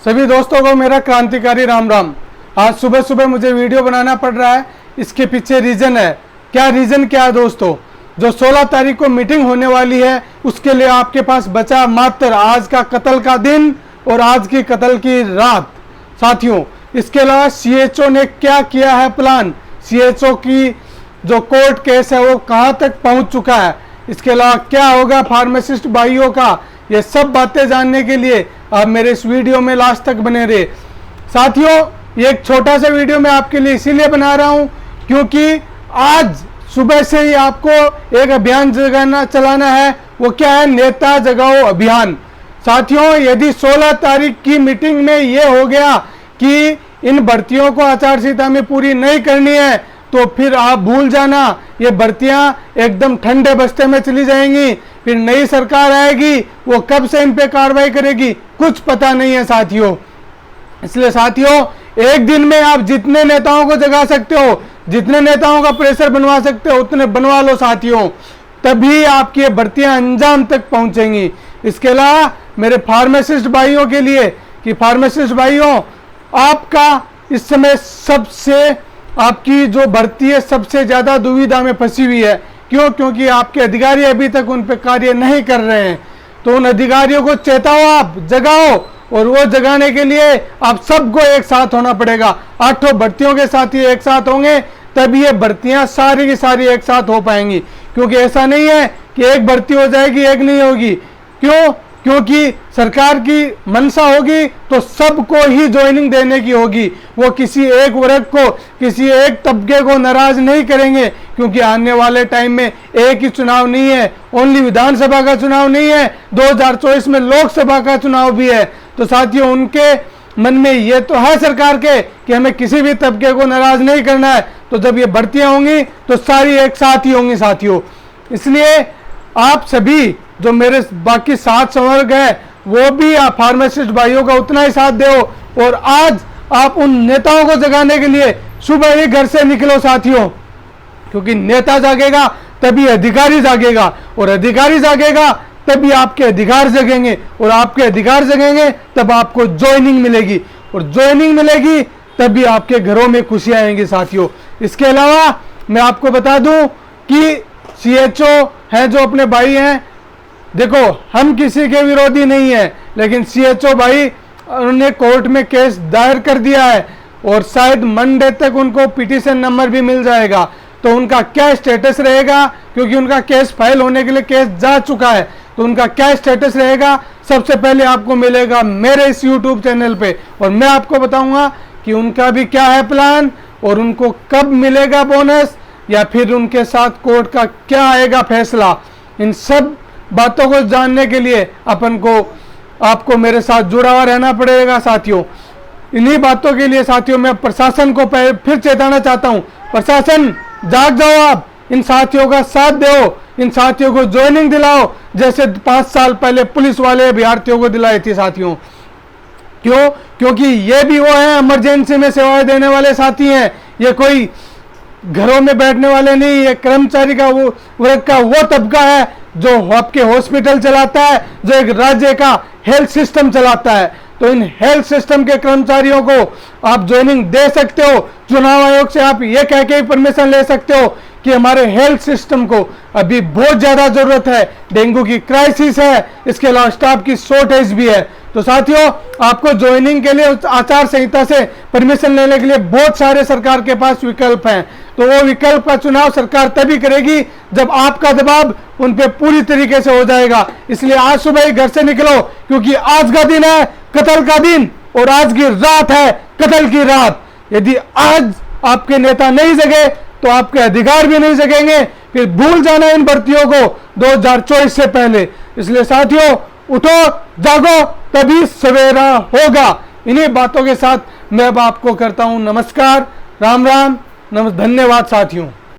सभी दोस्तों को मेरा क्रांतिकारी राम राम। आज सुबह सुबह मुझे वीडियो बनाना पड़ रहा है, इसके पीछे रीज़न है। क्या रीज़न क्या है दोस्तों? जो 16 तारीख को मीटिंग होने वाली है उसके लिए आपके पास बचा मात्र आज का कत्ल का दिन और आज की कत्ल की रात। साथियों, इसके अलावा सीएचओ ने क्या किया है प्लान, सीएचओ की जो कोर्ट केस है वो कहाँ तक पहुँच चुका है, इसके अलावा क्या होगा फार्मासिस्ट भाइयों का, ये सब बातें जानने के लिए आप मेरे इस वीडियो में लास्ट तक बने रहे। साथियों, ये एक छोटा सा वीडियो मैं आपके लिए इसीलिए बना रहा हूं क्योंकि आज सुबह से ही आपको एक अभियान चलाना है। वो क्या है? नेता जगाओ अभियान। साथियों, यदि 16 तारीख की मीटिंग में ये हो गया कि इन भर्तियों को आचार संहिता में पूरी नहीं करनी है तो फिर आप भूल जाना, ये भर्तियां एकदम ठंडे बस्ते में चली जाएंगी। फिर नई सरकार आएगी, वो कब से इन पे कार्रवाई करेगी कुछ पता नहीं है साथियों। इसलिए साथियों, एक दिन में आप जितने नेताओं को जगा सकते हो, जितने नेताओं का प्रेशर बनवा सकते हो उतने बनवा लो साथियों, तभी आपकी ये भर्तियां अंजाम तक पहुंचेंगी। इसके अलावा मेरे फार्मासिस्ट भाइयों के लिए कि फार्मासिस्ट भाइयों, आपका इस समय सबसे आपकी जो भर्ती है सबसे ज्यादा दुविधा में फंसी हुई है। क्यों? क्योंकि आपके अधिकारी अभी तक उन पर कार्य नहीं कर रहे हैं। तो उन अधिकारियों को चेताओ, आप जगाओ, और वो जगाने के लिए आप सबको एक साथ होना पड़ेगा। 8 भर्तियों के साथ ही एक साथ होंगे तभी ये भर्तियां सारी की सारी एक साथ हो पाएंगी। क्योंकि ऐसा नहीं है कि एक भर्ती हो जाएगी एक नहीं होगी। क्यों? क्योंकि सरकार की मंशा होगी तो सबको ही ज्वाइनिंग देने की होगी। वो किसी एक वर्ग को, किसी एक तबके को नाराज नहीं करेंगे। क्योंकि आने वाले टाइम में एक ही चुनाव नहीं है, ओनली विधानसभा का चुनाव नहीं है, 2024 में लोकसभा का चुनाव भी है। तो साथियों, उनके मन में ये तो है सरकार के कि हमें किसी भी तबके को नाराज नहीं करना है। तो जब ये भर्तियां होंगी तो सारी एक साथ ही होंगी साथियों। इसलिए आप सभी जो मेरे बाकी साथ संवर्ग है वो भी आप फार्मासिस्ट भाइयों का उतना ही साथ दो। और आज आप उन नेताओं को जगाने के लिए सुबह ही घर से निकलो साथियों, क्योंकि नेता जागेगा तभी अधिकारी जागेगा, और अधिकारी जागेगा तभी आपके अधिकार जगेंगे, और आपके अधिकार जगेंगे तब आपको ज्वाइनिंग मिलेगी, और ज्वाइनिंग मिलेगी तभी आपके घरों में खुशियां आएंगी साथियों। इसके अलावा मैं आपको बता दूं कि सीएचओ हैं जो अपने भाई हैं, देखो हम किसी के विरोधी नहीं है, लेकिन सीएचओ भाई उन्होंने कोर्ट में केस दायर कर दिया है और शायद मंडे तक उनको पिटीशन नंबर भी मिल जाएगा। तो उनका क्या स्टेटस रहेगा, क्योंकि उनका केस फाइल होने के लिए केस जा चुका है, तो उनका क्या स्टेटस रहेगा सबसे पहले आपको मिलेगा मेरे इस यूट्यूब चैनल पे, और मैं आपको बताऊंगा कि उनका भी क्या है प्लान और उनको कब मिलेगा बोनस, या फिर उनके साथ कोर्ट का क्या आएगा फैसला। इन सब बातों को जानने के लिए आपको मेरे साथ जुड़ा हुआ रहना पड़ेगा साथियों। इन्हीं बातों के लिए साथियों मैं प्रशासन को फिर चेताना चाहता हूं, प्रशासन जाग जाओ, आप इन साथियों का साथ दो, इन साथियों को ज्वाइनिंग दिलाओ जैसे 5 साल पहले पुलिस वाले अभ्यर्थियों को दिलाई थी साथियों। क्यों? क्योंकि ये भी वो है इमरजेंसी में सेवाएं देने वाले साथी हैं, ये कोई घरों में बैठने वाले नहीं। ये कर्मचारी का वो वर्ग का वो तबका है जो आपके हॉस्पिटल चलाता है, जो एक राज्य का हेल्थ सिस्टम चलाता है। तो इन हेल्थ सिस्टम के कर्मचारियों को आप ज्वाइनिंग दे सकते हो। चुनाव आयोग से आप ये कह के परमिशन ले सकते हो कि हमारे हेल्थ सिस्टम को अभी बहुत ज्यादा जरूरत है, डेंगू की क्राइसिस है, इसके अलावा स्टाफ की शॉर्टेज भी है। तो साथियों, आपको ज्वाइनिंग के लिए आचार संहिता से परमिशन लेने के लिए बहुत सारे सरकार के पास विकल्प हैं। तो वो विकल्प का चुनाव सरकार तभी करेगी जब आपका दबाव उन पे पूरी तरीके से हो जाएगा। इसलिए आज सुबह ही घर से निकलो, क्योंकि आज का दिन है कत्ल का दिन और आज की रात है कत्ल की रात। यदि आज आपके नेता नहीं जगे तो आपके अधिकार भी नहीं जगेंगे। फिर भूल जाना इन भर्तियों को 2024 से पहले। इसलिए साथियों, उठो, जागो, तभी सवेरा होगा। इन्हीं बातों के साथ मैं अब आपको करता हूं नमस्कार, राम राम, धन्यवाद साथियों।